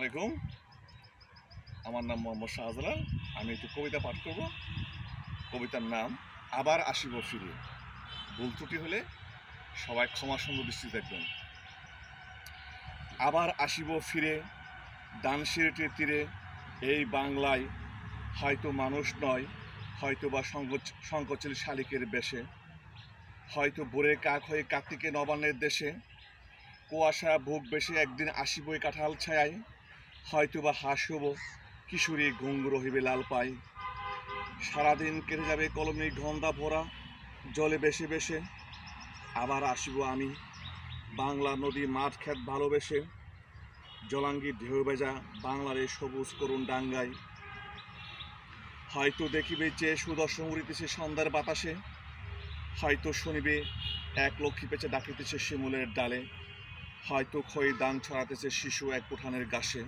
আলাইকুম। আমার নাম মোহাম্মদ শাহজালাল। আমি একটু কবিতা পাঠ করব। কবিতার নাম আবার আসিব ফিরে। ভুল ত্রুটি হলে সবাই ক্ষমা সুন্দর দৃষ্টি দেখবেন। আবার আসিব ফিরে ডানশিরিটির তীরে, এই বাংলায় হয়তো মানুষ নয়, হয়তো বা সংকোচিল শালিকের বেশে, হয়তো ভোরে কাক হয়ে কার্তিকে নবান্নের দেশে, কুয়াশা বুক বেশে একদিন আসিবই কাঁঠাল ছায়ায়, হয়তো বা হাসব কিশোরী ঘুঙ্গুর রহিবে লাল পাই। সারাদিন কেটে যাবে কলমে ঘন্দা ভরা জলে বেশে বেশে। আবার আসিব আমি বাংলা নদী মাঠ ক্ষেত ভালোবেসে, জলাঙ্গি ঢেউ ভেজা বাংলার এই সবুজ করুণ ডাঙ্গায়। হয়তো দেখিবে যে সুদর্শন উড়িতেছে সন্ধ্যার বাতাসে, হয়তো শুনিবে এক লক্ষ্মী পেঁচে ডাকিতেছে শিমুলের ডালে, হয়তো খই দান ছড়াতেছে শিশু এক উঠানের গাছে।